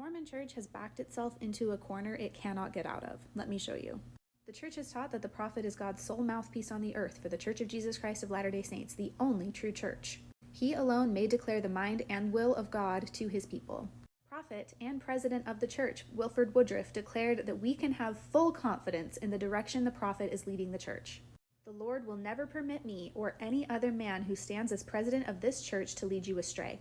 Mormon Church has backed itself into a corner it cannot get out of. Let me show you. The Church has taught that the prophet is God's sole mouthpiece on the earth for the Church of Jesus Christ of Latter-day Saints, the only true church. He alone may declare the mind and will of God to his people. Prophet and president of the church, Wilford Woodruff, declared that we can have full confidence in the direction the prophet is leading the church. The Lord will never permit me or any other man who stands as president of this church to lead you astray.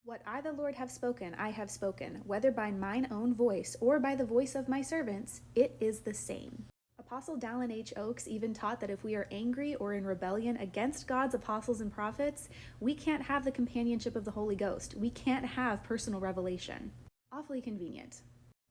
What I, the Lord, have spoken, I have spoken, whether by mine own voice or by the voice of my servants, it is the same. Apostle Dallin H. Oakes even taught that if we are angry or in rebellion against God's apostles and prophets, we can't have the companionship of the Holy Ghost. We can't have personal revelation. Awfully convenient.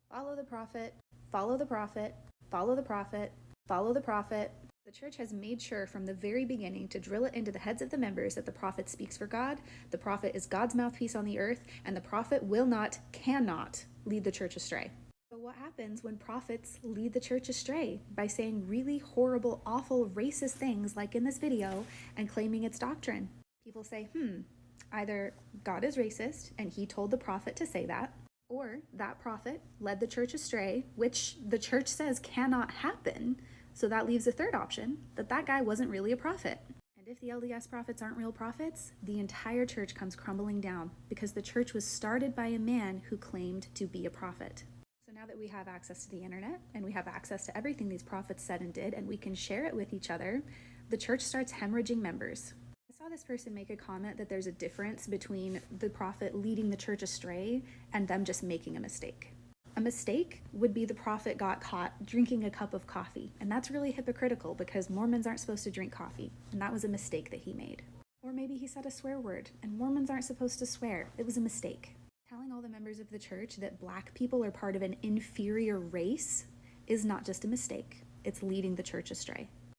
Follow the prophet, follow the prophet, follow the prophet, follow the prophet. The church has made sure from the very beginning to drill it into the heads of the members that the prophet speaks for God, the prophet is God's mouthpiece on the earth, and the prophet will not, cannot lead the church astray. So what happens when prophets lead the church astray? By saying really horrible, awful, racist things like in this video and claiming it's doctrine. People say, either God is racist and he told the prophet to say that, or that prophet led the church astray, which the church says cannot happen. So that leaves a third option, that guy wasn't really a prophet. And if the LDS prophets aren't real prophets, the entire church comes crumbling down because the church was started by a man who claimed to be a prophet. So now that we have access to the internet and we have access to everything these prophets said and did, and we can share it with each other, the church starts hemorrhaging members. I saw this person make a comment that there's a difference between the prophet leading the church astray and them just making a mistake. A mistake would be the prophet got caught drinking a cup of coffee, and that's really hypocritical because Mormons aren't supposed to drink coffee, and that was a mistake that he made. Or maybe he said a swear word, and Mormons aren't supposed to swear. It was a mistake. Telling all the members of the church that black people are part of an inferior race is not just a mistake, it's leading the church astray.